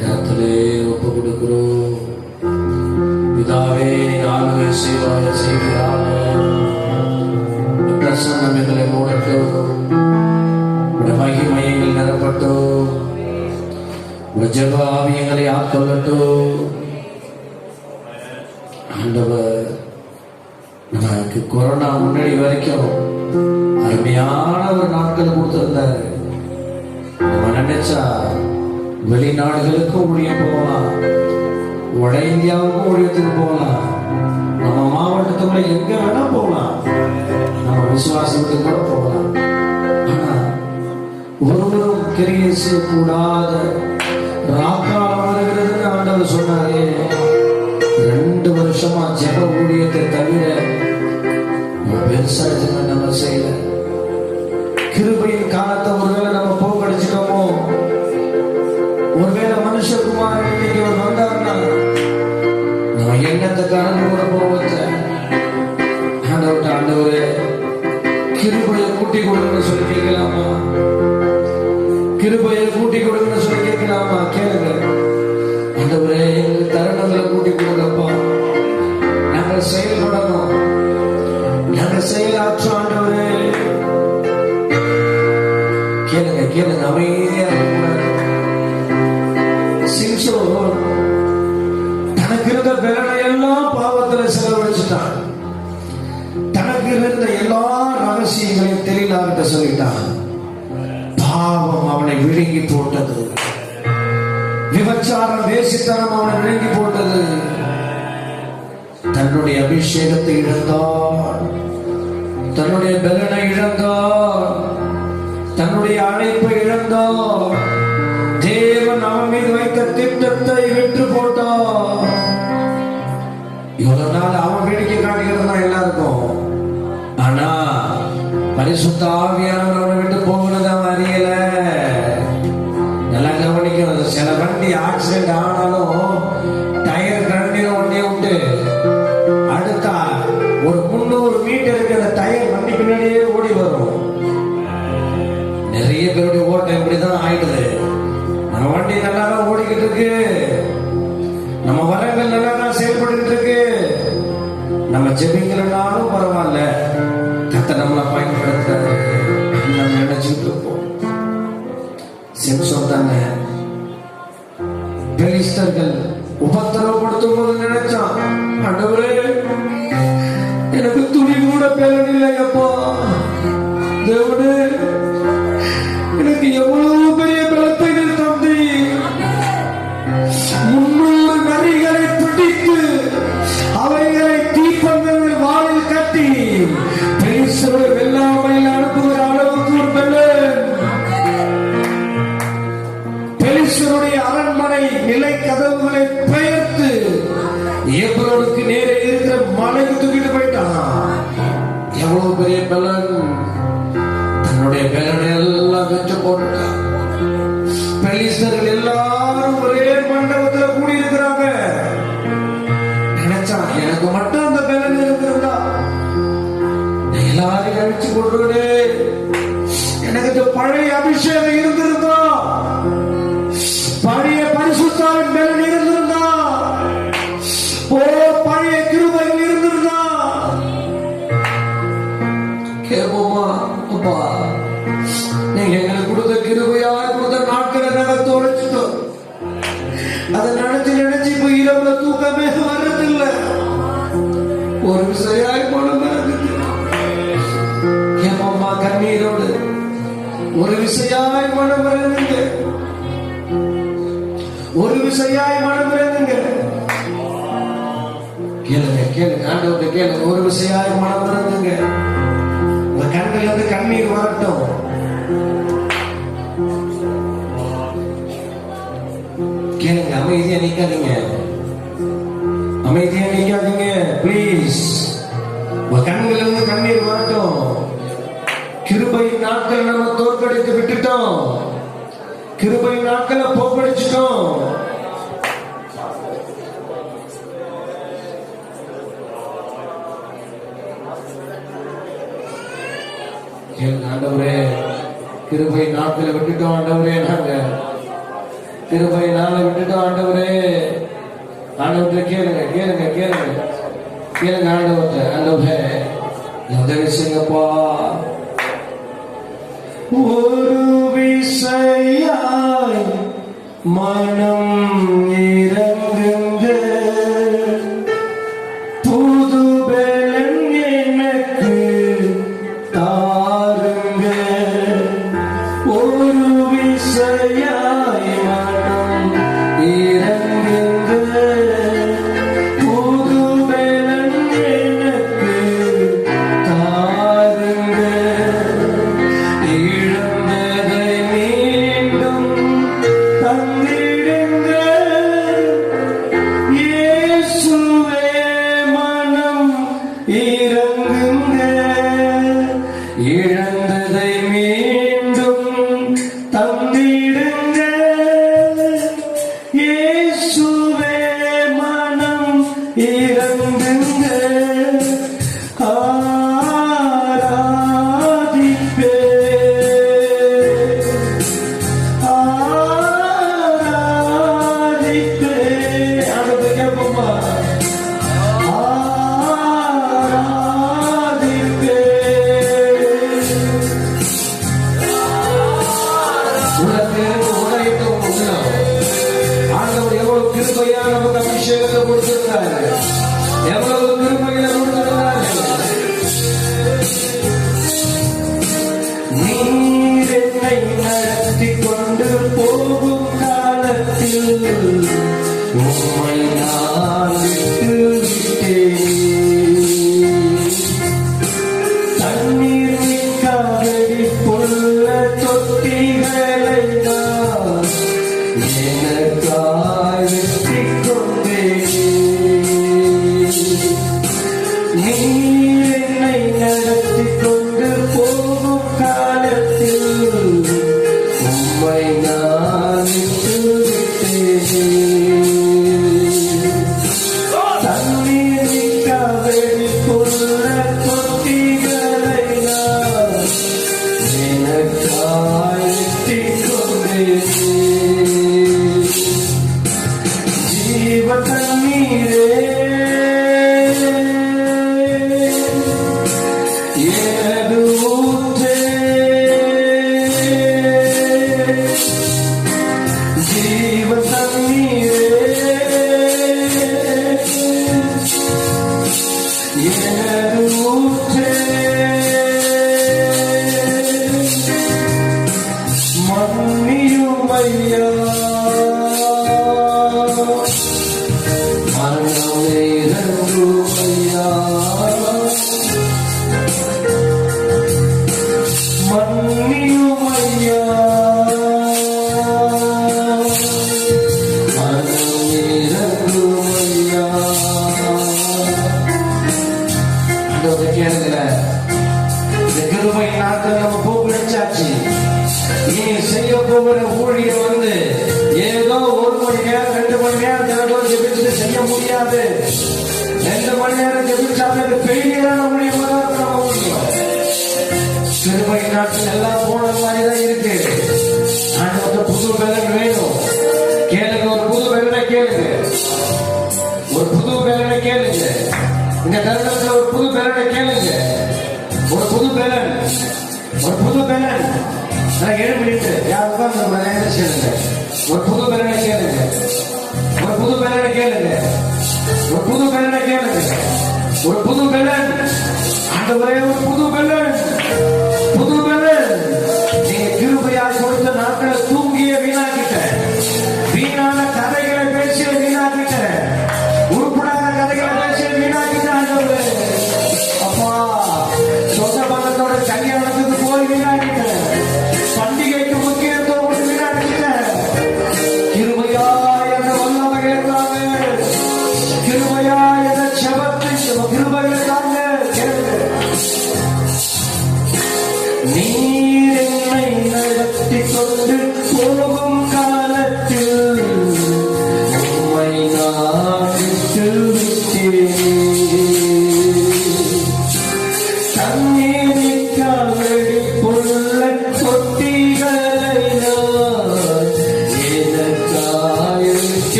கரத்திலே ஒப்பு கொடுக்கிறோம். பிதாவே, ஆளுகை செய்வதாக பிரசன்னம் எங்களை மூடட்டும். மகிமையங்கள் நிரப்பட்டும். ஜெப ஆவியங்களை ஆட்கொள்ளட்டும். ஆண்டவர் நமக்கு கொரோனா முன்னாடி வரைக்கும் அருமையான ஒரு நாட்கள் கொடுத்திருந்தாரு. நம்ம நினைச்சா வெளிநாடுகளுக்கும் ஊழியம் போகலாம், வட இந்தியாவுக்கும் ஊழியத்துக்கு போகலாம், நம்ம மாவட்டத்துக்குள்ள எங்க வேணா போகலாம், நம்ம விசுவாசத்துக்கு கூட போகலாம். ஆனா ஒருவரும் கிரியை செய்யக்கூடாத ராக்காலம் வருகிறதுன்னு ஆண்டவர் சொன்னாரே. 2 வருஷமா ஜெப ஊழியத்தை தவிர பெருசா நம்ம செய்யல. கிருபையின் காலத்தை ஒருவேளை நம்ம போக்கடிச்சிட்டோமோ, ஒருவேளை மனுஷகுமார் இன்னைக்கு அவர் வந்தாருன்னா நம்ம எண்ணத்தை கடந்து கூட போவச்ச ஆண்டவரே கிருபையை கூட்டி கொடுங்கன்னு சொல்லி கேட்கலாமா? கிருபையை கூட்டி கொடுங்கன்னு சொல்லி கேட்கலாமா? கேளுங்க. ஆண்டவரே எங்களுக்கு தருணங்களை கூட்டி கொடுங்கப்பா. நாங்கள் செயல்படணும், நாங்கள் செயலாற்றும். ஆண்டவரே கேளுங்க, கேளுங்க. அமைதியா தனக்கு இருந்த பலனை எல்லாம் பாவத்துல செலவழிச்சுட்டான். தனக்கு இருந்த எல்லா ரகசியங்களையும் தெரியலாகிட்ட சொல்லிட்டான். பாவம் அவனை விழுங்கி போட்டது. விபச்சாரம், வேசித்தனம் அவனை விழுங்கி போட்டது. தன்னுடைய அபிஷேகத்தை இழந்தான், தன்னுடைய பலனை இழந்தான், தன்னுடைய அழைப்பை இழந்தான். தேவன் அவன் மீது வைத்த திட்டத்தை விட்டு போட்டான். இவ்வளவு நாள் அவன் வேடிக்கை காட்டுகிறது தான் எல்லாருக்கும். ஆனா பரிசுத்த ஆவியானவர் அவனை விட்டு போகிறது அவன் அறியல. நல்லா கவனிக்கிறது. சில வண்டி ஆக்சிடென்ட் ஆனாலும் டயர் கண்டின உடனே விட்டு அடுத்த ஒரு 300 மீட்டருக்கு அந்த டயர் வண்டி பின்னாடியே ஓடி வரும். நிறைய பேருடைய ஓட்டம் இப்படிதான் ஆயிடுது. நம்ம வண்டி நல்லா தான் ஓடிக்கிட்டு இருக்கு, நம்ம வரங்கள் நல்லா தான் செயல்பட்டு இருக்கு. நம்ம ஜெபிக்கலனாலும் பரவாயில்ல, கர்த்தர் நம்மளை பயன்படுத்த நம்ம நினைச்சுட்டு இருப்போம். சிம்சோன் தானே பெலிஸ்தர்கள் உபத்திரவப்படுத்தும் போது நினைச்சான், ஆண்டவரே எனக்கு துணி கூட பேரன் இல்லையப்பா, தேவனே எனக்கு எவ்வளவு பெரிய பலத்தை தந்தி 300 நரிகளை பிடித்து அவைகளை தீப்பந்தங்கள் வாளில் கட்டி பெலிஸ்தரை வெல்லாமையில் அனுப்புகிற அளவுக்கு ஒரு பெலன். பெலிஸ்தருடைய அரண்மனை நிலை கதவுகளை பெயர்த்து எப்ரோனுக்கு நேரே இருக்கிற மலைக்கு தூக்கிட்டு போயிட்டான். எவ்வளவு பெரிய பலன்! தன்னுடைய பலனை எல்லாம் வெற்றி போட்டான். பெலிஸ்தர்கள் எல்லாரும் ஒரே மண்டபத்தில் கூடி இருக்கிறாங்க. நினைச்சான், எனக்கு மட்டும் அந்த பலன் இருக்கிறதா எல்லாரையும் அழிச்சு கொண்டு எனக்கு பழைய அபிஷேகம் இருந்திருந்தா, பழைய பரிசுத்தாவின் பலன் இருந்திருந்தா, பழைய கிருபைகள் இருந்திருந்தா கேட்போமா? அப்பா, நீங்க எங்களுக்கு கொடுத்த கிருபையாய் கொடுத்த நாட்களை நாங்கள் தோழிச்சிட்டோம். அதை நினைச்சு நினைச்சு இப்ப இரவுல தூக்கமே வர்றதில்லை. ஒரு விசையாய் மனம் வருது. கேப்பம்மா கண்ணீரோடு ஒரு விசையாய் மனம் வருதுங்க, ஒரு விசையாய் மனம் வருதுங்க. கேளுங்க, கேளுங்க, ஆண்டவர்கிட்ட கேளுங்க. ஒரு விசையாய் மனம் வருதுங்க. உங்க கண்ணில் இருந்து கண்ணீர் வரட்டும். கேளுங்க, அமைதியா நிக்காதீங்க, அமைதியா நிக்காதீங்க பிளீஸ். உங்க கண்ணில் இருந்து கண்ணீர் வரட்டும். கிருபையின் நாட்கள் நம்ம தோற்கடித்து விட்டுட்டோம், கிருபையின் நாட்களை போக்கடிச்சிட்டோம். ஆண்டவரே கிருபை நாட்களை விட்டுட்டோம். ஆண்டவரே நாங்க கிருபை நாளை விட்டுட்டு ஆண்டவரே, ஆண்டவர்கிட்ட கேளுங்க கேளுங்க கேளுங்க கேளுங்க. ஆண்டவரே உதவி செய்யுங்கப்பா. ஒரு விசையாய் மனம் இறங்குங்க, புது பலன் எனக்கு தாருங்க. ஒரு விசையாய் மனம் இறங்குங்க, புது பலன் எனக்கு தாருங்க. இழந்ததை மீண்டும் தந்திடுங்க, இயேசுவே மனம் இறங்குங்க. இழந்ததை மீண்டும் தந்திடுங்க, இயேசுவே மனம் இறங்குங்க. ஆராதிப்பே ஆராதிப்பே. ஆண்டவரே கேட்போமா? ஆராதிப்பே. உலகத்திலிருந்து உலகிட்டு உணவு ஆண்டவர் எவ்வளவு கிருபையா நமக்கு அபிஷேகத்தை கொடுத்திருந்தாரு, எவ்வளவு கிருபையில கொடுத்திருந்தாரு. நீர் என்னை நடத்தி கொண்டு போகும் காலத்தில் உம்மை நான் விட்டு விட்டேன். தண்ணீர் மிக்காதடி புல்ல தொட்டிகளை நான் எனக்காய் வெட்டிக் கொண்டேன். நீர் என்னை நடத்தி கொண்டு போகும் காலத்தில் உம்மை நான் விட்டு விட்டேன். தண்ணீர் மிக்காதடி புல்ல தொட்டிகளை நான் எனக்காய் வெட்டிக் கொண்டேன். ஜீவ தண்ணீரே எனது ஊற்றே, ஜீவ தண்ணீரே எனது ஊற்றே. மன்னியும் ஐயா, மரணமே இறங்கும் ஐயா. மன்னியும் ஐயா, மரணமே இறங்கும் ஐயா. ஆண்டவரே கேளுங்க, இந்த கிருபை நாட்கள் நம்ம போகடிச்சாச்சு. இனி செய்ய போகிற ஊழியர் வந்து ஏதோ 1 மணி நேரம் 2 மணி நேரம் தினமும் ஜெபிச்சுட்டு செய்ய முடியாது. 2 மணி நேரம் ஜெபிச்சாலும் பெயிலியரான ஊழியம் நம்ம முடியும். கிருபை நாட்கள் எல்லாம் போன மாதிரி தான் இருக்கு. ஆண்டவருக்கு புது பலன் வேணும். கேளுங்க, ஒரு புது பலனை கேளுங்க, ஒரு புது பலனை கேளுங்க. இந்த தருணத்துல ஒரு புது பலனை கேளுங்க, ஒரு புது பலன், ஒரு புது பலன். நான் 7 மினிட்டு யார் உட்கார்ந்து சொல்லுங்க. ஒரு புது பலனை கேளுங்க, ஒரு புது பலனை கேளுங்க, ஒரு புது பலனை கேளுங்க, ஒரு புது பலன். ஆண்டவரே ஒரு புது பலன், புது பலன். நீங்க கிருபையால் கொடுத்த நாட்களை தூங்கிய வீணாக்கிட்ட, வீணான கதைகளை பேசிய வீணாக்கிட்ட, உருப்படாத கதைகளை பேசிய வீணாக்கிட்ட. ஆண்டவரே அப்பா, சொந்த பந்தத்தோட கல்யாணத்துக்கு போய் வீணாக்கிட்ட, பண்டிகைக்கு முக்கியத்துவம் கொடுத்து வீணாக்கிட்ட. கிருபையா என்ற வல்லமை இருந்தாங்க, கிருபையா என்ற செபத்தை கிருபையில தாங்க.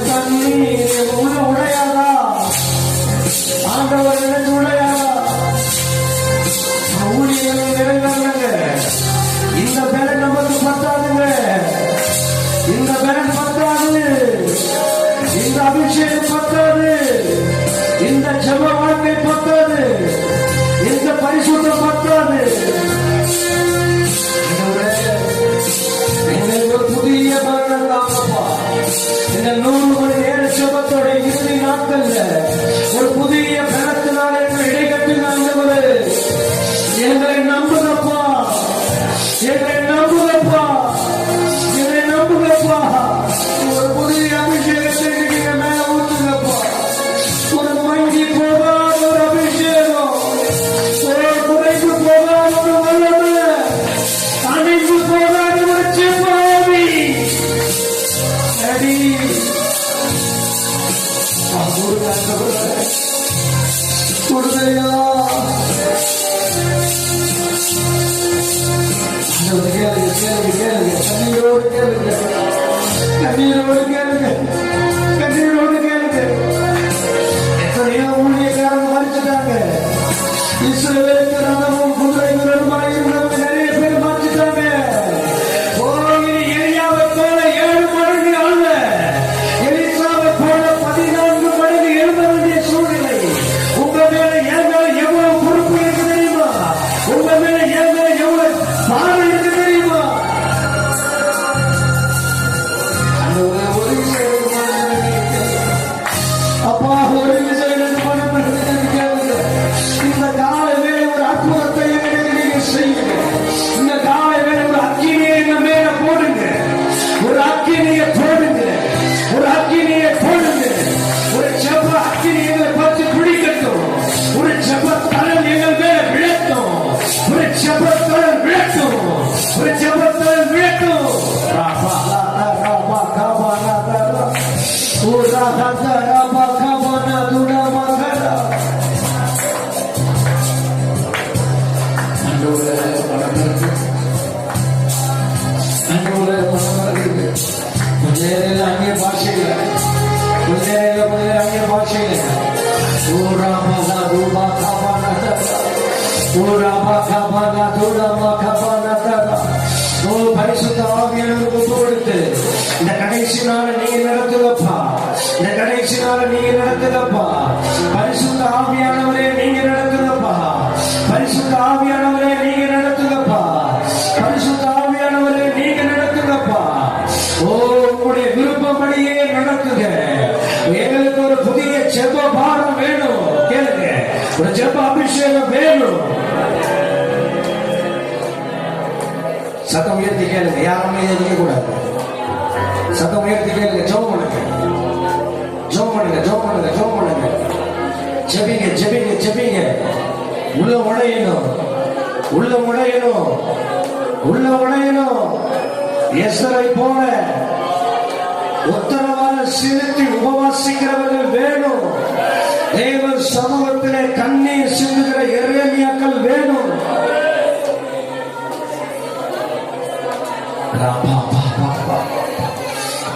தண்ணீர் உள்ள உடையாதா? ஆண்டவர் எனக்கு உடையாதா? ஊழியர்கள் நிறைவேறங்க. இந்த பேரன் நமக்கு பத்தாதுங்க. இந்த பேரன் பத்தாது. இந்த அபிஷேகம் பத்தாது. இந்த ஜெப வாழ்க்கை பத்தாது. இந்த பரிசுத்தம் பத்தாது. எங்களுக்கு புதிய பலன் தாங்கப்பா. இந்த 100 மணி நேர ஜெபத்தோட இறுதி நாட்கள்ல ஒரு புதிய பலத்தினால இடைக்கட்டுங்க. எங்களை நம்புங்கப்பா. எங்களை நம்புங்கப்பா. என்னை நம்புங்கப்பா. ஒரு புதிய அபிஷேகத்தை நீங்க மேல ஊத்துங்கப்பா. ஒரு மங்கி போகாத ஒரு அபிஷேகம், ஒரு குறைந்து போகாத ஒரு வல்லமை, அணைந்து போகாத ஒரு செவ்வாவி அடி கொடுதையா. கேளுங்க கேளுங்க கேளுங்க. கண்ணீரோடு கேளுங்க. கண்ணீரோடு கேளுங்க. கண்ணீரோடு கேளுங்க. எத்தனையோ ஊழியக்காரங்க மறிச்சுட்டாங்க. இஸ்ரவேலுக்கு ரதமும் குதிரை வீரருமாய் இருந்தவங்க நிறைய பேர் மறிச்சுட்டாங்க. எலியாவை போல 7 மடங்கு அல்ல, எலிசாவை போல 14 மடங்கு எழுத வேண்டிய சூழ்நிலை. உங்க மேல என் மேல எவ்வளவு பொறுப்பு இருக்கு தெரியுமா? உங்க மேல என் மேல எவ்வளவு பாரம் இருக்கு தெரியுமா? அந்த ஒரு விஷயம் அப்பா, ஒரு விஷயம் கேளுங்க. இந்த காலை வேலை ஒரு அற்புதத்தை நீங்க செய்யுங்க. இந்த காலை வேலை ஒரு அக்கினியை எங்க மேல போடுங்க. ஒரு அக்கினியை போடுங்க. ஒரு அக்கினியை போடுங்க. ஒரு ஜெப அக்கினி எங்களை பார்த்து பிடிக்கட்டும். ஒரு ஜெப தளம் எங்கள் மேல விழட்டும். ஒரு ஜெப தளம் விழட்டும். ஒரு ஜெப தளம் விழட்டும். அந்நிய பாஷையில அந்நிய பாஷையில பரிசுத்த ஆவியானவருக்கு ஒப்பு கொடுத்து இந்த கடைசி நாளை நீங்க நடத்துதப்பா. இந்த கடைசி நாளை நீங்க நடத்துதப்பா. பரிசுத்த ஆவியானவரே நீங்க நடத்துதப்பா. பரிசுத்த ஆவியானவரே நீங்க நடத்துதப்பா. பரிசுத்த ஆவியானவரே நீங்க நடத்துதப்பா. ஓ, உங்களுடைய விருப்பப்படியே நடக்குங்க. எங்களுக்கு ஒரு புதிய ஜெப பாடம் வேணும். கேளுங்க, ஒரு ஜெப அபிஷேகம் வேணும். சத்தம் உயர்த்தி கேளுங்க. யாருமே எதிர்க்க கூடாது. சத்தம் உயர்த்தி கேளுங்க. ஜெபம் பண்ணுங்க. ஜெபம் பண்ணுங்க. ஜெபம் பண்ணுங்க. ஜெபம் பண்ணுங்க. ஜெபிங்க ஜெபிங்க ஜெபிங்க. உள்ள உடையணும். உள்ள உடையணும். உள்ள உடையணும். எஸ்தரை போல உத்தரவாத செலுத்தி உபவாசிக்கிறவர்கள் வேணும். தேவ சமூகத்திலே கண்ணீர் சிந்துகிற எரேமியாக்கள் வேணும்.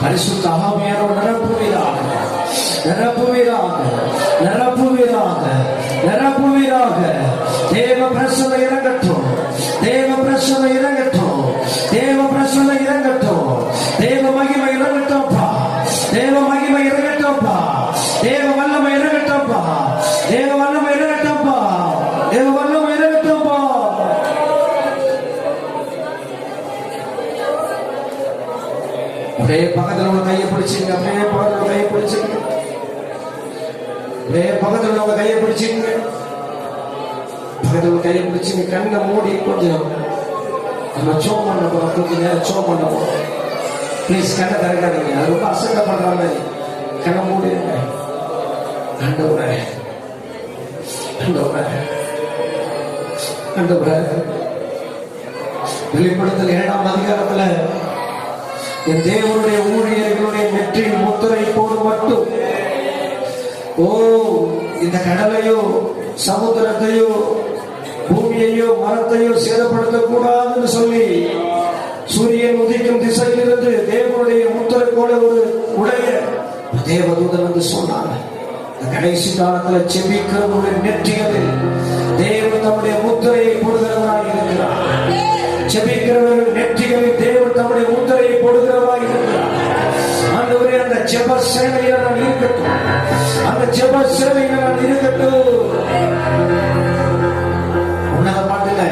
பரிசுத்த ஆவியானவர் நிரப்புவீராக. நிரப்புவீராக. நிரப்புவீராக. நிரப்புவீராக. தேவ பிரசன்னம் இறங்கட்டும். தேவ பிரசன்னம் இறங்கட்டும். தேவ பிரசன்னம் இறங்கட்டும். தேவ மகிமை இறங்கட்டும்ப்பா. தேவ மகிமை இறங்கட்டும்ப்பா. தேவ வல்லமை இறங்கட்டும்ப்பா. தேவ வல்லமை இறங்கட்டும்ப்பா. தேவ வல்லமை இறங்கட்டும்ப்பா. அப்படியே பக்கத்தில் உள்ள கையை பிடிச்சிங்க. அப்படியே பக்கத்தில் கையை பிடிச்சிங்க. அப்படியே பக்கத்தில் உள்ள கையை பிடிச்சிங்க. பக்கத்தில் கையை பிடிச்சிங்க. கண்ணை மூடி கொஞ்சம் நம்ம சோம் பண்ண போறோம். கொஞ்ச நேரம் சோம் பண்ண போறோம். பிளீஸ் கண்ணை திறக்காதீங்க. அது ரொம்ப அசட்டை பண்ற மாதிரி. கண்ணை மூடிடுங்க. ஆண்டவரே, ஆண்டவரே, ஆண்டவரே. வெளிப்படுத்தல் 7ஆம் அதிகாரத்துல என் தேவனுடைய ஊழியர்களுடைய வெற்றியின் முத்திரை போடு மட்டும், ஓ, இந்த கடலையோ சமுத்திரத்தையோ பூமியையோ மரத்தையோ சேதப்படுத்த கூடாதுன்னு சொல்லி சூரியன் உதிக்கும் திசையிலிருந்து தேவனுடைய முத்திரை போல ஒரு உடைய தேவதூதன் வந்து சொன்னாங்க, கடைசி காலத்தில் செபிக்கிறவருடைய நெற்றிகளில் தேவன் தம்முடைய முத்திரையை போடுகிறவராய் இருக்கிறார். செபிக்கிறவர்கள் நெற்றிகளில் தேவன் தம்முடைய முத்திரையை போடுகிறவராய் இருக்கிறார். ஆண்டவரே, அந்த ஜெப சேவையில நான் இருக்கட்டும், அந்த ஜெப சேவையில நான் இருக்கட்டும். உன்னத பாட்டுல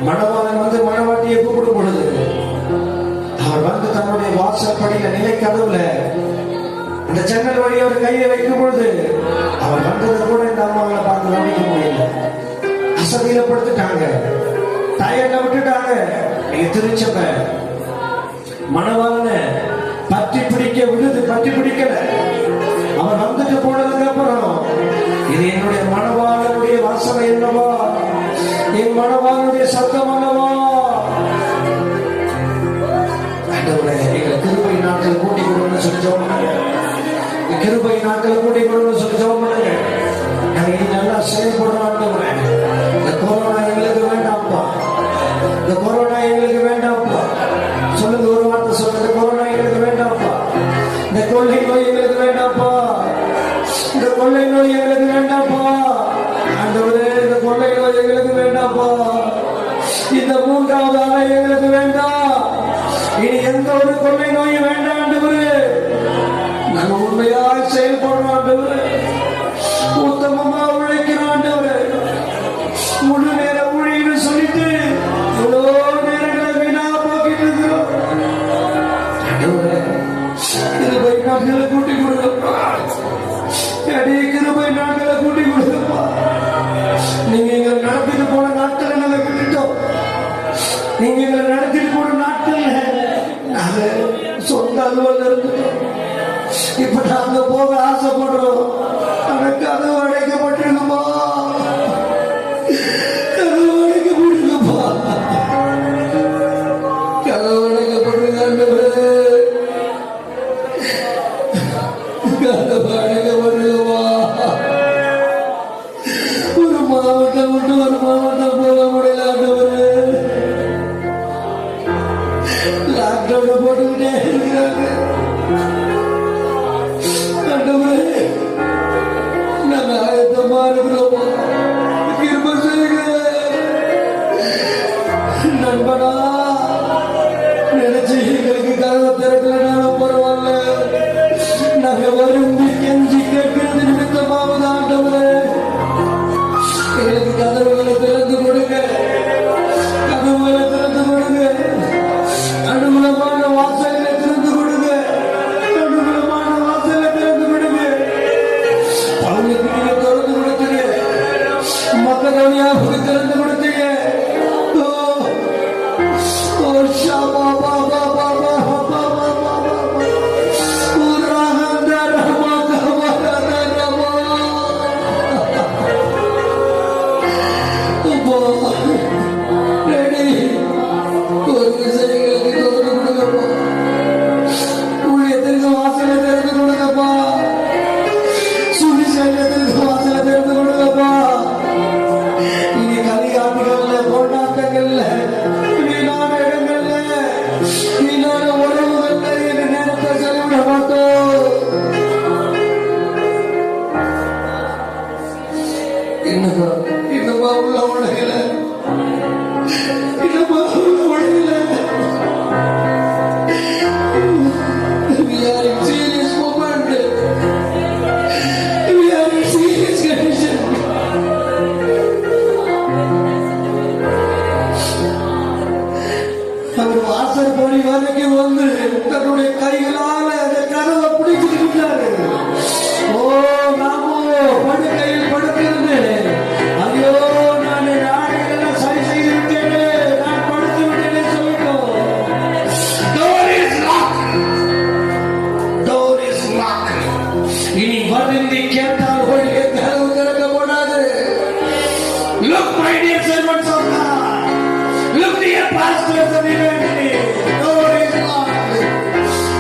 மணவாளன் வந்து மணவாட்டியை கூப்பிடும் பொழுது அவர் வந்து தன்னுடைய வாசற்படியில நிலை கதவுல அந்த ஜன்னல் வழி அவர் கையை வைக்கும் பொழுது அவர் வந்ததை கூட இந்த அம்மாவை பார்த்து கவனிக்க முடியல. அசதியில படுத்துட்டாங்க, டயர்ல விட்டுட்டாங்க. நீங்க திருச்சபை மணவாளனை பற்றி பிடிக்க விடுது, பற்றி பிடிக்கல. அவர் வந்துட்டு போனதுக்கு அப்புறம் இது என்னுடைய மணவாளனுடைய வாசனை என்னவா, என் மணவாளனுடைய சத்தம் அல்லவா. எங்கள் கிருபை நாட்கள் கூட்டி கொடுன்னு சொல்லி ஜெபம் பண்ணுங்க. கிருபை நாட்கள் கூட்டி கொடுன்னு சொல்லி ஜெபம் பண்ணுங்க. நாங்கள் நல்லா செயல்படுறோம். இந்த கொரோனா எங்களுக்கு வேண்டாம்ப்பா, இந்த கொரோனா எங்களுக்கு வேண்டாம்ப்பா. சொல்லுங்க, ஒரு வார்த்தை சொல்லுங்க, கொரோனா எங்களுக்கு வேண்டாம்ப்பா. இந்த கொள்ளை நோய் எங்களுக்கு வேண்டாம்ப்பா, இந்த கொள்ளை நோய் எங்களுக்கு வேண்டாம்ப்பா. ஆண்டவரே, இந்த கொள்ளை நோய் எங்களுக்கு வேண்டாம்ப்பா. இந்த மூன்றாவது அலை எங்களுக்கு வேண்டாம். இனி எந்த ஒரு கொள்ளை நோயும் வேண்டாம் ஆண்டவரே. நாங்கள் உண்மையாக செயல்படுறோம் ஆண்டவரே, உத்தமமா உழைக்கிறோம் ஆண்டவரே. முழு நேர ஊழியன்னு சொல்லிட்டு இவ்வளோ நேரங்களை வீணா போக்கிட்டு இருக்கிறோம் ஆண்டவரே. கிருபை நாட்களை கூட்டி கொடுங்கப்பா, கிருபை நாட்களை கூட்டி கொடுங்கப்பா. நீங்க எங்களை நடத்திட்டு போன நாட்களை நாங்கள் விட்டுட்டோம். நீங்க எங்களை நடத்திட்டு போன நாட்கள் நாங்க சொந்த அலுவல் இருந்துட்டோம். இப்ப நாங்க போக ஆசைப்படுறோம். ஆனா கதவு அடைக்கப்பட்டிருக்குமா, கதவு அடைக்கப்பட்டிருக்குமா, கதவு அடைக்கப்பட்டிருக்க, கதவு அடைக்கப்பட்டிருக்குமா. ஒரு மாவட்டம் விட்டு ஒரு மாவட்டம் போக முடியல ஆண்டவரே. லாக்டவுன் போட்டுக்கிட்டே இருக்கிறாங்க ஆண்டவரே. நாங்க ஆயத்தமா இருக்கிறோமா, கிருபை செய்யுங்க. நண்பனா நினைச்சு எங்களுக்கு கதவை திறக்கலனாலும் பரவாயில்ல, நாங்க வருந்தி கெஞ்சி கேட்கிறது நிமித்தமாவது ஆண்டவரே எங்களுக்கு கதவுகளை திறந்து கொடுங்க, கதவுகளை திறந்து கொடுங்க. அனுகூலமான வாசலை திறந்து கொடுங்க, அனுகூலமான வாசலை திறந்து கொடுங்க. பவுலுக்கு நீங்க திறந்து கொடுத்தீங்க, மக்களியாவுக்கு திறந்து கொடுத்தீங்க. ஊழியத்திற்கு வாசலை திறந்து கொடுங்கப்பா, சுவிசேஷத்திற்கு வாசலை திறந்து கொடுங்கப்பா. இனி கலியாட்டுகள்ல, கொண்டாட்டங்கள்ல, வீணான இடங்கள்ல, வீணான உறவுகள்ல இந்த நேரத்தை செலவிட மாட்டோம். இன்னுமா உள்ள உலகில, இன்னுமா உள்ள உலகில we are in serious moment, we are in serious condition. அவர் வாசல் படி வரைக்கும் வந்து தன்னுடைய கைகளால அந்த கதவை பிடிச்சிருக்கிறாரு. ஓ நாமோ படுக்கையில் படுத்திருந்தேன், ஐயோ நான் நாளையெல்லாம் சரி செய்து விட்டேனே, நான் படுத்து விட்டேனே சொல்லிட்டோம். இனி வருந்தி கேட்டால் ஒழிய கதவு திறக்க கூடாது. Look, my dear servants of God, look, dear pastors of humanity, door is locked.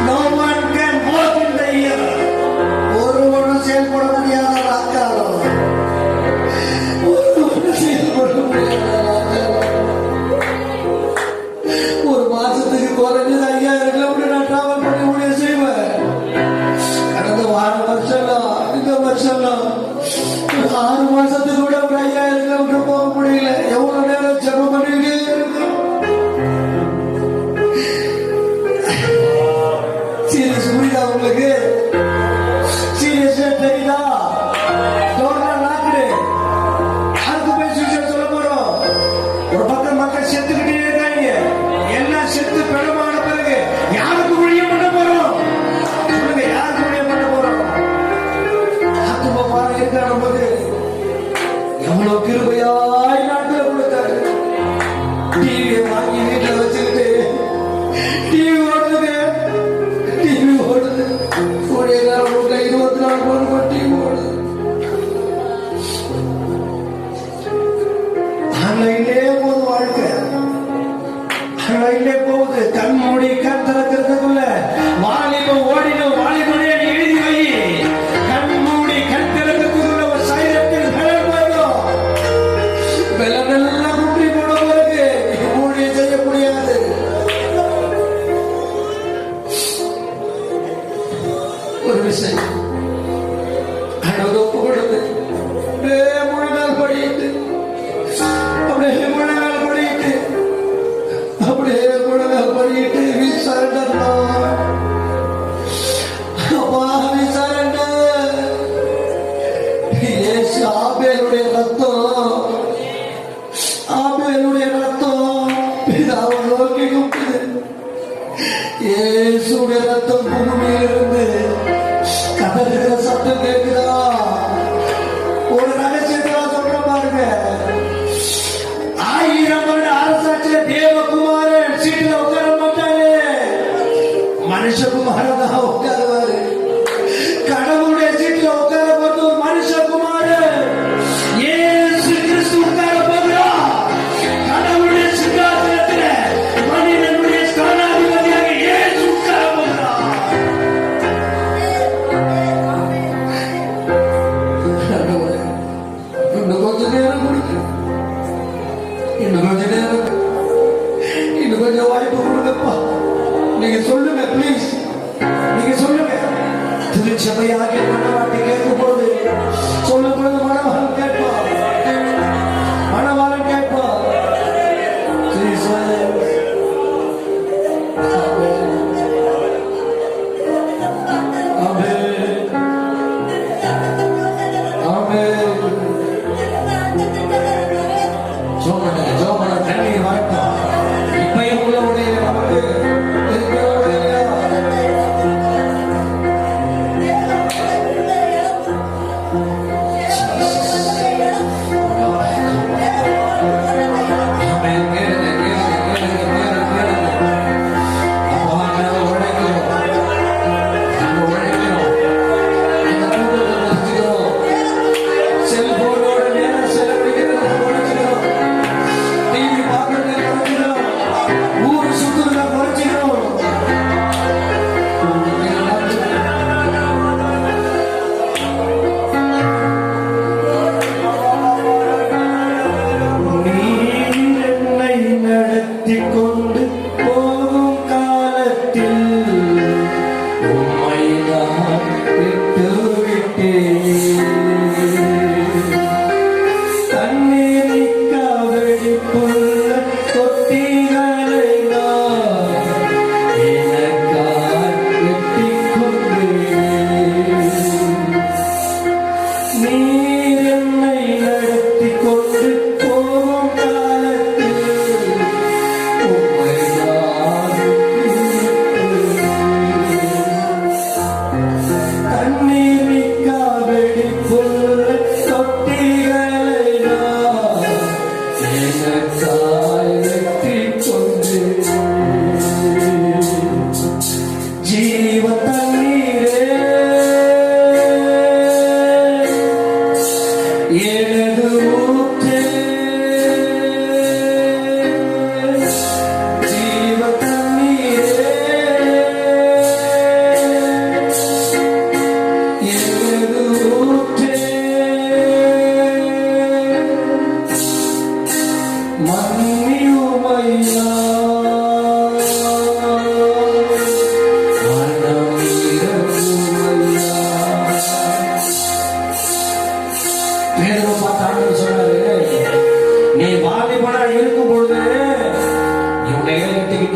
No one can walk in the year. ஒருவனும் செயல்பட முடியாத வாக்காளம், ஒருவனும் செயல்பட முடியாத வாக்காளம். ஒரு மாசத்துக்கு குறைஞ்சது 5000 கிலோமீட்டர் நான் டிராவல் பண்ணி முடிய செய்வேன். 6 வருஷம் இந்த வருஷம் 6 மாசத்துக்கு கூட ஒரு 5000 கிலோமீட்டர் போக முடியல. எவ்வளவு நேரம் ஜெபம் பண்ணிட்டே இருக்கோம். சீரியஸ் புரியுதா உங்களுக்கு? சீரியஸ் தெரியுதா? அதுக்கு போய் சுவிசேஷம் சொல்ல போறோம். ஒரு பக்கம் மக்கள் செத்துக்கிட்டே இருக்காங்க. எல்லாம் செத்து பிணமான பிறகு யாருக்கு ஊழியம் பண்ண போறோம்? சொல்லுங்க, யாருக்கு ஊழியம் பண்ண போறோம்? ஆத்தும பாரம் இருக்கிற போது எவ்வளவு கிருபையாய் நாட்டில் கொடுத்தாரு. டிவியை வாங்கி வீட்டில் வச்சுக்கிட்டு டிவி ஓடுது, டிவி ஓடுது. ஊழியக்காரன் வீட்டில் 24 போன் டிவி ஓடுது. அன்னையிலே போது வாழ்க்கை, அன்னையிலே போகுது. கண் மூடி கண் திறக்கிறதுக்குள்ள வாலிபம் ஓடின வாலிபனே நீ எழுதி வை. கண் மூடி கண் திறக்கிறதுக்குள்ள ஒரு சைலத்தில் பலன் போயிடும். பலனெல்லாம் குட்டி போட பிறகு ஊழியம் செய்ய முடியாது. ஒரு விஷயம் அண்ணன் ஒப்பு கொடுத்து முழுநாள் படிட்டு அப்படியே முழங்கால் படிட்டு அப்பா விசாரண்டர். ஆபேலுடைய ரத்தம், ஆபேலுடைய ரத்தம் பிதாவை நோக்கி கூப்பிடுது. இயேசுடைய ரத்தம் பூமியிலிருந்து கதறுகிற சத்தம் கேட்குதா? ஒரு ரகசியத்தை சொல்ற பாருங்க. 1000 வருட அரசாட்சியில தேவகுமாரன் சீட்டுல உட்கார மாட்டாரு, மனுஷகுமாரன் தான் உட்காருவாரு. கடவுளுடைய சீட்டுல உட்கார போது ஒரு மனுஷகுமாரன் இயேசு கிறிஸ்து உட்கார போகிறார். கடவுளுடைய சிங்காசனத்துல மனிதனுடைய ஸ்தானாதிபதியாக இயேசு உட்கார போகிறார். இன்னும் கொஞ்ச நேரம் கொடுக்கு, இன்னும் கொஞ்ச நேரம், இன்னும் கொஞ்சம் வாய்ப்பு கொடுங்கப்பா. நீங்க சொல்லுங்க பிளீஸ், நீங்க சொல்லுங்க. திருச்சபையாக மனவாட்டி கேட்கும் போது சொல்லும் பொழுது மனவாளன் கேட்பா, மனவாளன் கேட்பா. தண்ணீர் வாய்ப்பா இப்பயும் உள்ளவுடைய நமக்கு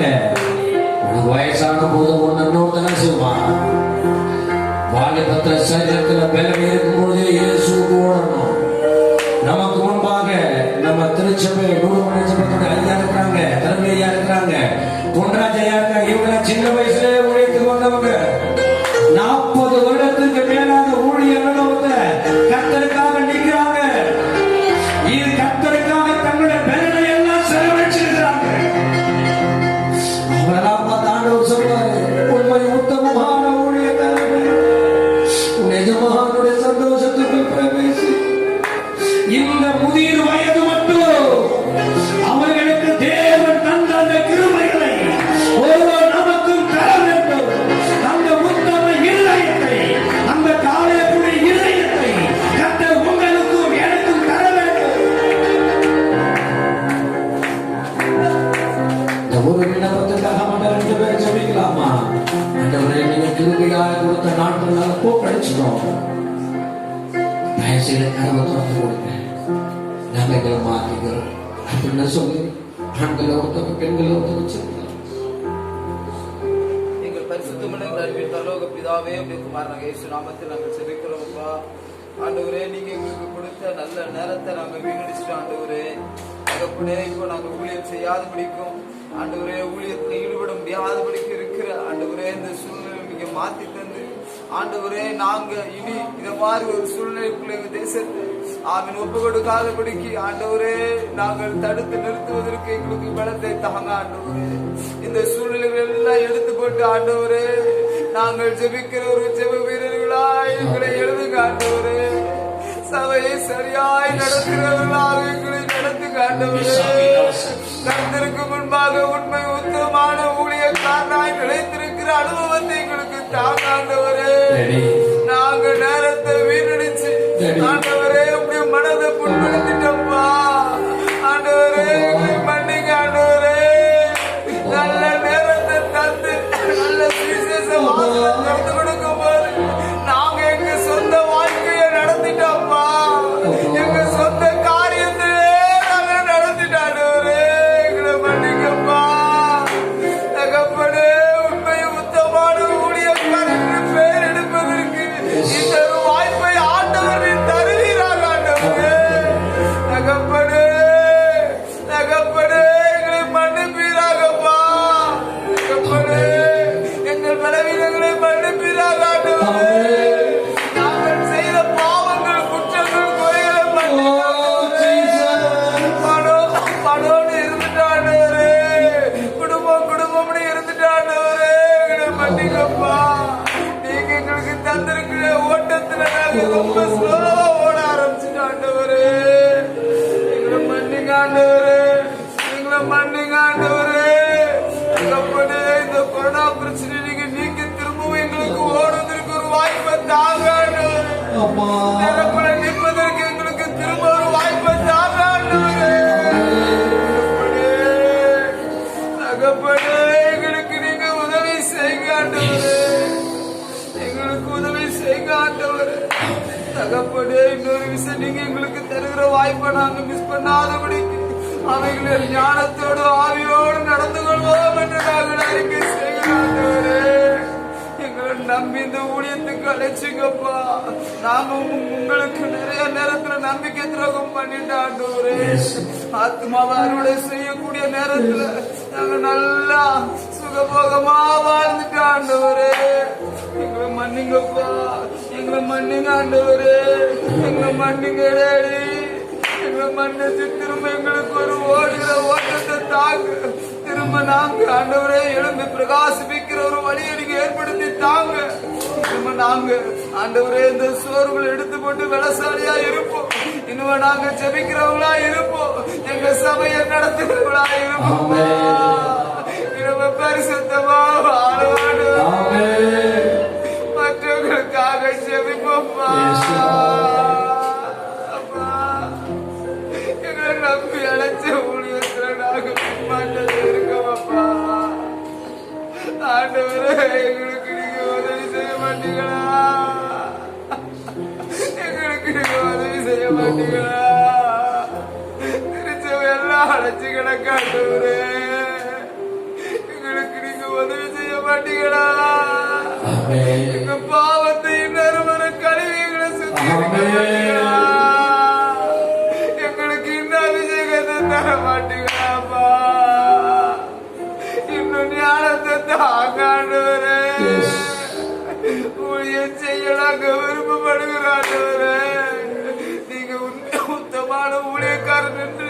இல்ல. உனக்கு வயசான போது ஒன்னு இன்னொருத்தன செய்வான். வாலிபத்திர சரீரத்துல பலன் இருக்கும்போது இயேசுக்கு ஓடணும். நமக்கு முன்பாக நம்ம திருச்சபை நூறுமணி சபையோட ஐயா இருக்கிறாங்க, தலைமையா இருக்கிறாங்க, பொன்ராஜையா இருக்காங்க. இவங்க சின்ன வயசுல உழைத்து கொண்டவங்க. 40 வருடத்துக்கு மேலாக ஊழியர்களோட கர்த்தருக்காக நிற்கிறாங்க. இது கர்த்தருக்காக தங்களுடைய பலனை எல்லாம் செலவழிச்சிருக்கிறாங்க. அவங்களெல்லாம் பார்த்து ஆண்டவர் சொல்வாரு, உண்மை உத்தமமான ஊழியக்காரர்களே, உன் எஜமானுடைய சந்தோஷத்துக்குள் பிரவேசி. இந்த முதிர் வயது மட்டும் அவர்களுக்கு தேவன் தந்த அந்த கிருபைகளை ஒருவர் நமக்கும் தர வேண்டும். அந்த உத்தம இருதயத்தை, அந்த காலைக்குடி இருதயத்தை கர்த்தர் உங்களுக்கும் எனக்கும் தர வேண்டும். இந்த ஒரு விண்ணப்பத்துக்காக மட்டும் 2 பேர் ஜெபிக்கலாமா? ஆண்டவரே, நீங்க கிருபையாக கொடுத்த நாட்கள் நாங்க போக்கடிச்சிட்டோம். தயவுசெய்து கதவை திறந்து கொடுங்க, நாங்க எங்களை மாத்திக்கிறோம் அப்படின்னு சொல்லி ஆண்களை ஒருத்தவங்க பெண்களை ஒருத்தவங்க வச்சிருக்கலாம். எங்கள் பரிசுத்தமுள்ள அன்பின் பரலோக பிதாவே, உம்முடைய குமாரனாகிய இயேசு நாமத்தில் நாங்கள் ஜெபிக்கிறோம். அப்பா ஆண்டவரே, நீங்க எங்களுக்கு கொடுத்த நல்ல நேரத்தை நாங்க வீணடிச்சிட்டோம். ஆண்டவரே தகப்பனே, இப்போ நாங்க ஊழியம் செய்யாத பிடிக்கும் ஆண்டவரே, ஊழியத்தில் ஈடுபட முடியாத பிடிக்கும் இருக்கிற ஆண்டவரே, இந்த சூழ்நிலை நீங்க மாத்தி தந்து ஆண்டவரே, நாங்க இனி இந்த மாதிரி ஒரு சூழ்நிலைக்குள்ள எங்க தேசத்தை ஆவின் ஒப்பு கொடுக்காத பிடிக்கி ஆண்டவரே, நாங்கள் தடுத்து நிறுத்துவதற்கு எங்களுக்கு பலத்தை தாங்க ஆண்டவரே. இந்த சூழ்நிலைகள் எல்லாம் எடுத்து போட்டு ஆண்டவரே, நாங்கள் ஜெபிக்கிற ஒரு ஜெப வீரர்களாய் எங்களை எழுதுங்க ஆண்டவரே. சபையை சரியாய் நடத்துகிறவர்களாக எங்களை நடத்துங்க ஆண்டவரே. கர்த்தருக்கு முன்பாக உண்மை உத்தமமான ஊழியக்காரனாய் நிலைத்திருக்கிற அனுபவத்தை எங்களுக்கு தாங்க ஆண்டவரே. நாங்கள் நேரத்தை வீணடிச்சு ஆண்டவரே உங்களுடைய மனதை புண்படுத்திட்டோம்ப்பா. ஆண்டவரே மன்னிங்க ஆண்டவரே. நல்ல நேரத்தை தந்து நல்ல சுவிசேஷம் நடந்து கொடுக்கும் போது நாங்க எங்க சொந்த வாழ்க்கையை நடத்திட்டோம்ப்பா. எங்க சொந்த காரியத்திலே நாங்க நடத்திட்டோம் ஆண்டவரே. எங்களை மன்னிங்கப்பா. தகப்பனே, உண்மை உத்தமான ஊழியக்காரன் பேர் எடுப்பதற்கு இந்த வாய்ப்பை ஆண்டவர் தருவீராக ஆண்டவரே. தகப்பனே, தகப்பனே, எங்களை மன்னிப்பீராகப்பா. தகப்பனே, எங்கள் பலவீனங்களை மன்னிப்பீராக ஆண்டவரே. நாங்கள் செய்த பாவங்கள், குற்றங்கள், குறைகளை படோடு இருந்துட்டாண்டவரே. குடும்பம்னு இருந்துட்டாண்டவரே. எங்களை மன்னிங்கப்பா. நீங்க எங்களுக்கு தந்திருக்கிற ஓட்டத்துல நாங்க ரொம்ப ஸ்லோவா ஓட ஆரம்பிச்சுட்டாண்டவரே. எங்களை மன்னிங்க ஆண்டவரே. எங்களை மன்னிங்க ஆண்டவரே. தகப்பனே, இந்த கொரோனா பிரச்சனை நீங்க திரும்பவும் எங்களுக்கு ஓடுவதற்கு ஒரு வாய்ப்பை தாங்க ஆண்டவரே. நிரப்பல நிற்பதற்கு எங்களுக்கு திரும்ப ஒரு வாய்ப்பை தாங்க ஆண்டவரே. தகப்பனே, எங்களுக்கு நீங்க உதவி செய்யுங்க ஆண்டவரே. எங்களுக்கு உதவி செய்யுங்க ஆண்டவரே. தகப்பனே, இன்னொரு விஷயம், நீங்க எங்களுக்கு தருகிற வாய்ப்பை நாங்க மிஸ் பண்ணாதபடிக்கு அவைகளை ஞானத்தோடு ஆவியோடு நடந்து கொள்வோம் என்று நாங்கள் அறிக்கை செய்கிறோம் ஆண்டவரே. எங்களை நம்பி இந்த ஊழியத்துக்கு அழைச்சிங்கப்பா. நாங்க உங்களுக்கு நிறைய நேரத்துல நம்பிக்கை துரோகம் பண்ணிட்டு ஆண்டவரே. ஆத்மாவை அறுவடை செய்யக்கூடிய நேரத்துல நாங்க நல்லா சுகபோகமா வாழ்ந்துட்டு ஆண்டவரே. எங்களை மன்னிங்கப்பா. எங்களை மன்னிங்க ஆண்டவரே. எங்களை மன்னிங்க டேடி. எங்களை மன்னிச்சு திரும்ப எங்களுக்கு ஒரு ஓடுகிற ஓட்டத்தை தாங்க. திரும்ப நாங்க ஆண்டவரே எழும்பி பிரகாசிப்பிக்கிற ஒரு வழியை நீங்க ஏற்படுத்தி தாங்க. திரும்ப நாங்க ஆண்டவரே இந்த சோர்வுகள் எடுத்து போட்டு விவசாயியா இருப்போம். இன்னும் நாங்க ஜெபிக்கிறவங்களா இருப்போம். எங்க சபையை நடத்துகிறவங்களா இருப்போம். நம்ம பரிசுத்தமா வாழ்வாடு மற்றவர்களுக்காக ஜெபிப்போம்ப்பா. எங்களை நம்பி அழைச்ச ஊழியத்துல நாங்க பின்மாட்டது இருக்கோம்ப்பா. ஆண்டவரே, எங்களுக்கு நீங்க உதவி செய்ய மாட்டீங்களா? எங்களுக்கு நீங்க உதவி செய்ய மாட்டீங்களா? திருச்சபை எல்லாம் அழைச்சு கிடக்காண்டவரே. எங்களுக்கு இன்னும் அபிஷேகத்தை தர மாட்டீங்களாப்பா. இன்னும் ஞானத்தை தாங்காண்டவரே. ஊழியம் செய்ய நாங்க விருப்பப்படுகிறாண்டவரே. நீங்க உத்தமான ஊழியக்காரன் என்று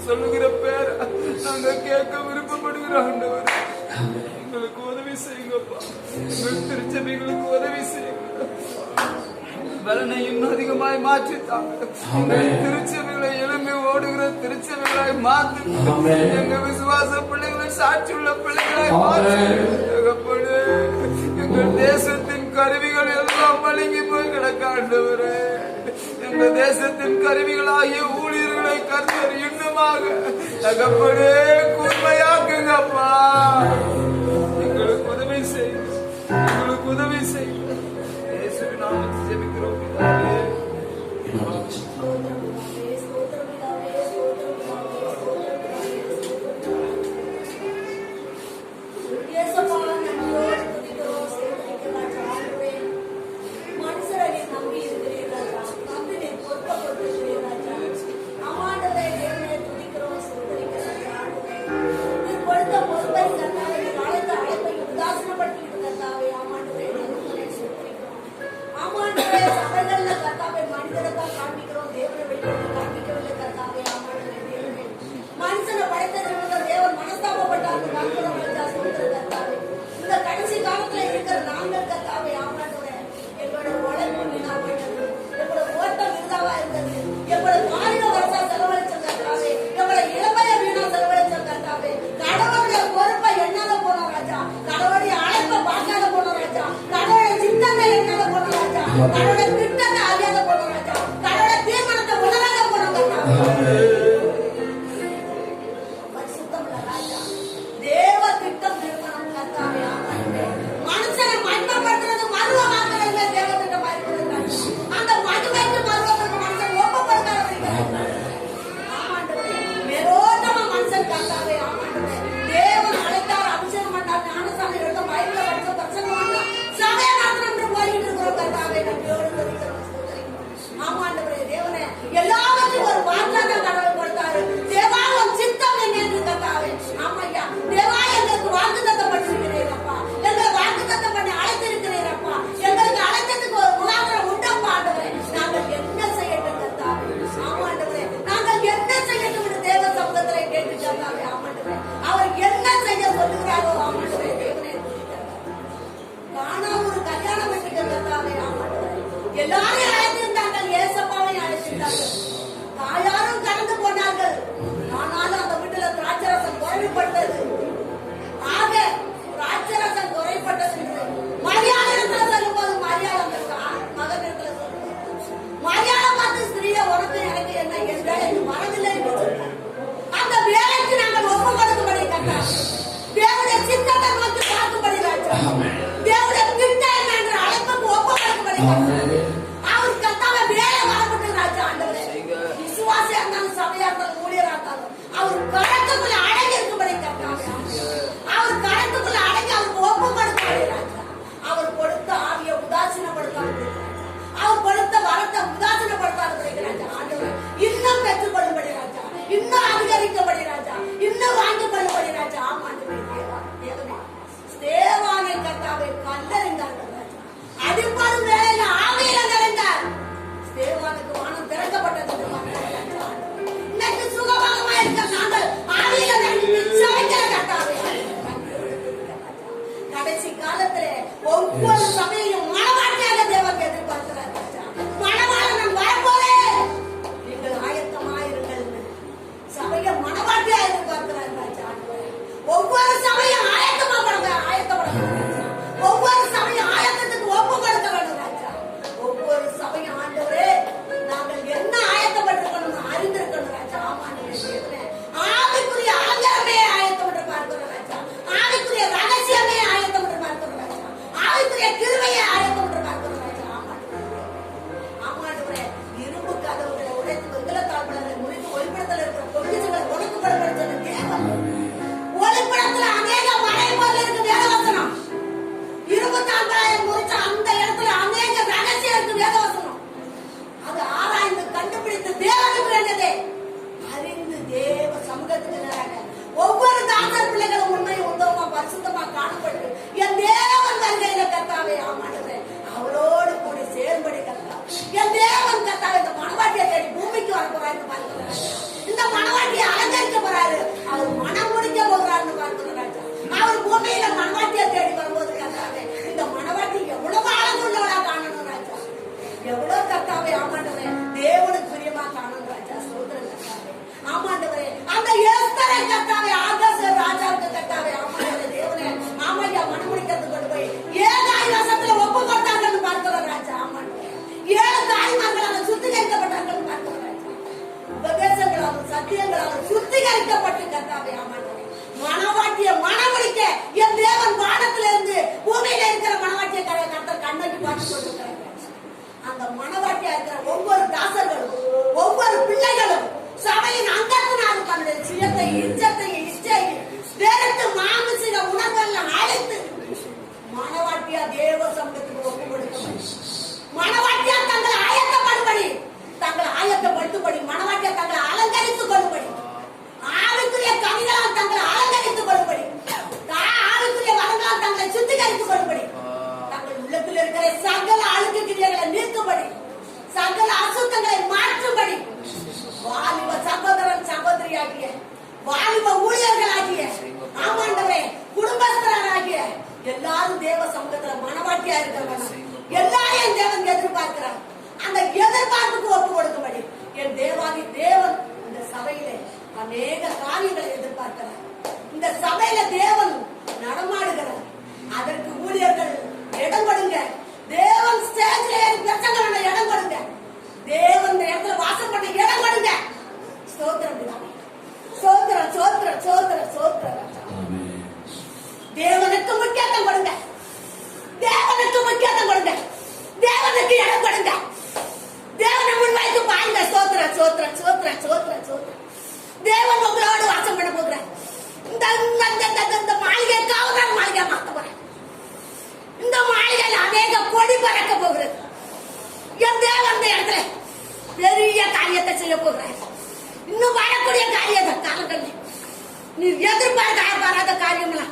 சொல்லுகிற பேர நாங்க கேட்க விருப்பப்படுகிறோம். எங்களுக்கு உதவி செய்யுங்கப்பா. எங்கள் திருச்சபைகளுக்கு உதவி செய்யுங்க. பலனை இன்னும் அதிகமாய் மாற்றித்தாங்க. திருச்சபைகளை எழும்பி ஓடுகிற திருச்சபைகளாய் மாற்று. எங்க விசுவாச பிள்ளைகளை சாட்சியுள்ள பிள்ளைகளாய் மாற்று. எங்கள் தேசத்தின் கருவிகள் எல்லாம் மழுங்கி போய் கிடக்காண்டவரே. எங்கள் தேசத்தின் கருவிகளாகிய ஊழியர்களை கர்த்தர் இன்னுமாக தகப்படே கூர்மையாக்குங்கப்பா. எங்களுக்கு உதவி செய்யுங்க. எங்களுக்கு உதவி செய்யுங்க. இயேசுவின் நாமத்தில் ஜெபிக்கிறோம் பிதாவே. கிருபையை எதிர்பார்த்து கொண்டிருக்கிறாங்க. அந்த மனவாட்டியா இருக்கிற ஒவ்வொரு தாசர்களும் ஒவ்வொரு பிள்ளைகளும் சபையின் அங்கத்தினாலும் தன்னுடைய சுயத்தை இச்சையும் வேறத்து மாமிசிக உணர்வுகள் அழைத்து மனவாட்டியா தேவ சமூகத்துக்கு ஒப்பு கொடுக்க மனவாட்டியா தங்களை ஆயத்தப்படுத்தும்படி மனவாட்டியா தங்களை அலங்கரித்துக் கொள்ளும்படி ஆவிக்குரிய கனிகளால் தங்களை அலங்கரித்துக் கொள்ளும்படி ஆவிக்குரிய வரங்களால் தங்களை சுத்திகரித்துக் கொள்ளும்படி தங்கள் உள்ளத்தில் இருக்கிற சகல அழுக்கு கிரியைகளை நீக்கும்படி சகல அசுத்தங்களை மாற்றும்படி வாலிப சகோதரன் சகோதரியாகிய வாலிப ஊழியர்களாகிய ஆமாண்டவரே குடும்பஸ்தராகிய எல்லாரும் தேவ சமூகத்துல மனவாட்டியா இருக்கிறவங்க எல்லாரையும் தேவன் எதிர்பார்க்கிறார். அந்த எதிர்பார்ப்புக்கு ஒப்பு கொடுக்கும்படி என் தேவாதி தேவன் இந்த சபையில அநேக காரியங்களை எதிர்பார்க்கிறார். இந்த சபையில தேவன் நடமாடுகிறார். அதற்கு ஊழியர்கள் இடம் கொடுங்க. தேவன் ஸ்டேஜ்ல பிரசங்க இடம் கொடுங்க. தேவன் இந்த இடத்துல வாசம் பண்ண இடம் கொடுங்க. ஸ்தோத்திரம் சோத்திரம் சோத்திரம் சோத்திரம் சோத்திரம். தேவனுக்கு முக்கியத்துவம் கொடுங்க. தேவனுக்கு முக்கியத்துவம் கொடுங்க. தேவனுக்கு இடம் கொடுங்க. தேவனை முன்வைத்து பாருங்க. சோத்திரம் சோத்திரம் சோத்திரம் சோத்திரம் சோத்திரம். தேவன் உங்களோடு வாசம் பண்ண போகிறார். இந்த மாளிகை காவலர் மாளிகை மாற்ற போறேன். இந்த மாளிகையில் அநேக கொடி பறக்க போகிறது. என் தேவன் இந்த இடத்துல பெரிய காரியத்தை செய்ய போகிறார். இன்னும் வரக்கூடிய காரியங்கள் நீ எதிர்பாராத காரியங்களா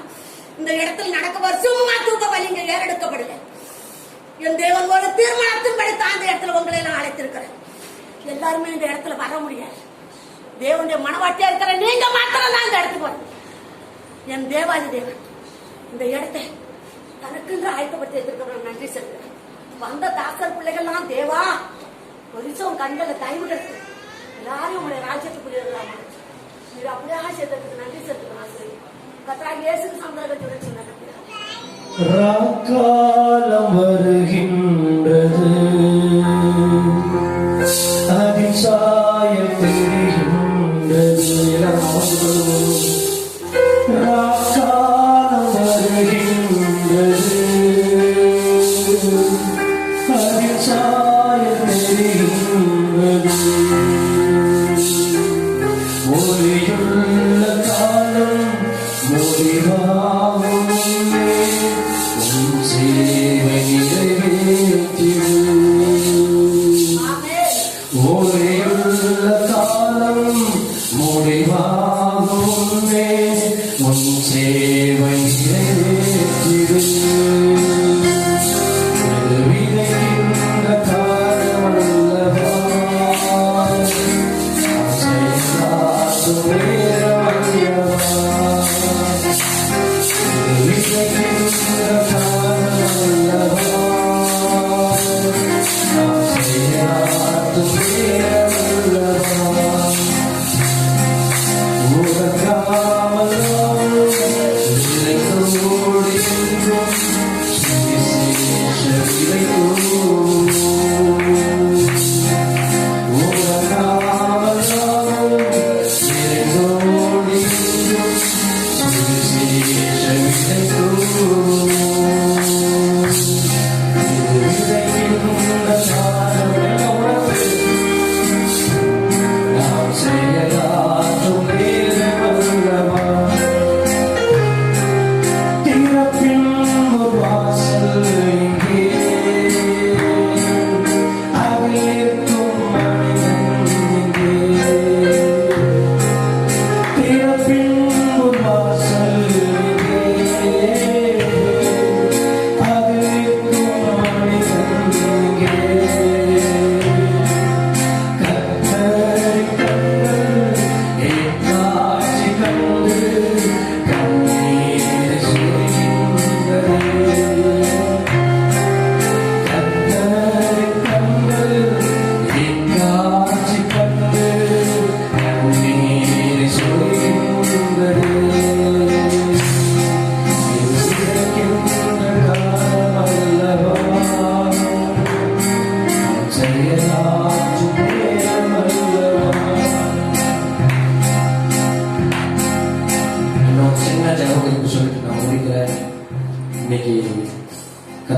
இந்த இடத்துல நடக்க சும்மா தூக்க வலிங்க ஏறெடுக்கப்படுங்க. என் தேவன் ஒரு தீர்மானத்தின்படி தான் இந்த இடத்துல உங்களை எல்லாம் அழைத்திருக்கிறேன். எல்லாருமே இந்த இடத்துல வர முடியாது. தேவனுடைய மனவாட்டியா இருக்கிற நீங்க மாத்திரம் தான் இந்த இடத்துக்கு வரும். என் தேவாதி தேவன் இந்த இடத்தை தனக்குன்ற ஆயத்தப்பட்டு எதிர்க்கிறவன் நன்றி செலுத்துறேன். வந்த தாசர் பிள்ளைகள்லாம் தேவா கொஞ்சம் கண்களை கைவிடுறது எல்லாரும் உங்களுடைய ராஜ்யத்துக்குரியவர்களாக நீர் அப்படியே சேர்த்ததுக்கு நன்றி செலுத்துக்கிறேன். கர்த்தராகிய இயேசு சமுதாயத்தோட சொன்னாங்க. ராக்காலம் வருகின்றது, அதில் சாயம் தெரிகின்றது. ராக்காலம் வருகின்றது, அதில் சாயம் தெரிகின்றது. ஒளியுள்ள காலம் முடிவாகும், சேவை நிறைவேற்றிடு. ஒளியுள்ள காலம் முடிவாகும், உன் சேவை நிறைவேற்றிடு. விதைக்கின்ற காலம் அல்லவா,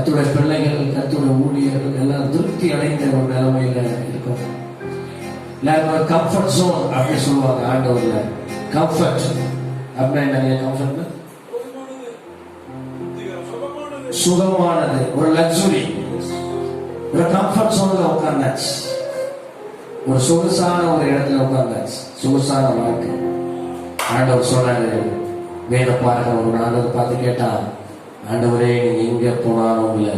கர்த்தருடைய பிள்ளைகள், கர்த்தருடைய ஊழியர்கள் எல்லாம் திருப்தி அடைந்த ஒரு நிலைமையில இருக்கும். எல்லாரும் கம்ஃபர்ட் ஜோன் அப்படின்னு சொல்லுவாங்க ஆண்டவர்ல. கம்ஃபர்ட் அப்படின்னா என்ன? கம்ஃபர்ட் சுகமானது, ஒரு லக்ஸுரி. ஒரு கம்ஃபர்ட் ஜோன்ல உட்கார்ந்தாச்சு, ஒரு சொகுசான ஒரு இடத்துல உட்கார்ந்தாச்சு, சொகுசான வாழ்க்கை. ஆண்டவர் சொன்னாரு, வேத பாருங்க, ஒரு ஆண்டவர் பார்த்து கேட்டா, ஆண்டவரே நீங்க எங்க போனாலும் உங்களை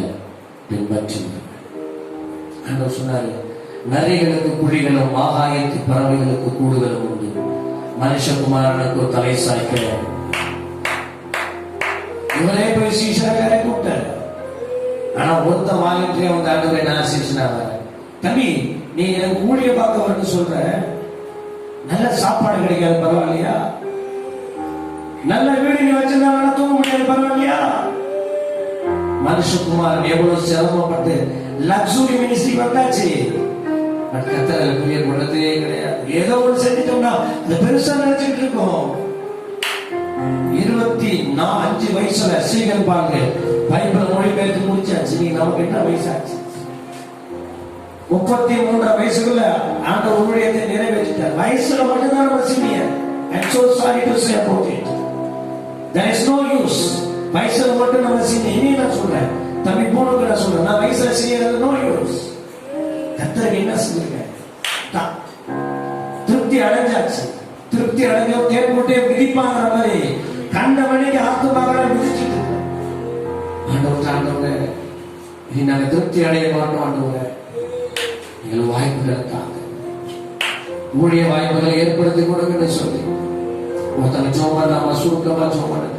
பின்பற்றி. ஆண்டவர் சொன்னாரு, நரிகளுக்கு குழிகளும் ஆகாயத்து பறவைகளுக்கு கூடுகளும் உண்டு, மனுஷகுமாரனுக்கு ஒரு தலை சாய்க்க. இவரே போய் சீசரை கூப்பிட்டாரு. ஆனா ஒருத்த வாங்கிட்டு அவங்க ஆண்டவரை நான் சீசனாக, தம்பி நீ எனக்கு ஊழிய பார்க்க வரணும்னு சொல்ற, நல்ல சாப்பாடு கிடைக்காது பரவாயில்லையா, நல்ல வீடு நீ வச்சிருந்தா தூங்க முடியாது பரவாயில்லையா. மனுஷகுமாரன் எவ்வளவு சிரமப்பட்டு லக்ஸுரி மினிஸ்ட்ரி வந்தாச்சு. கர்த்தர் புரிய கொடுத்ததே கிடையாது. ஏதோ ஒன்று செஞ்சுட்டோம்னா அது பெருசா நினைச்சிட்டு இருக்கோம். 25 வயசுல சீகன் பாருங்க பைபிள் மொழிபெயர்த்து முடிச்சாச்சு. நீ நமக்கு என்ன வயசாச்சு? 33 வயசுக்குள்ள ஆண்டவர் ஊழியத்தை நிறைவேற்றிட்டார். வயசுல மட்டும்தான் நம்ம senior. I'm so sorry to say about it. There is no use. வயசுல மட்டும் நம்ம சீனியர். இனி நான் சொல்றேன், தம்பி போனுக்கு நான் சொல்றேன், நான் வயசுல சீனியர், நோ யூஸ். கர்த்தருக்கு என்ன செஞ்சிருக்க? திருப்தி அடைஞ்சாச்சு. திருப்தி அடைஞ்ச தேர் போட்டே மிதிப்பாங்கிற மாதிரி கண்ட மணிக்கு ஆத்துமாக மிதிச்சுட்டு ஆண்டவரே, இனி நாங்க திருப்தி அடைய மாட்டோம். ஆண்டவரே, எங்களுக்கு வாய்ப்புகளை தாங்க, ஊழிய வாய்ப்புகளை ஏற்படுத்தி கொடுங்கன்னு சொல்லி ஒருத்தனை சோமா நாம சுருக்கமா சோமானது.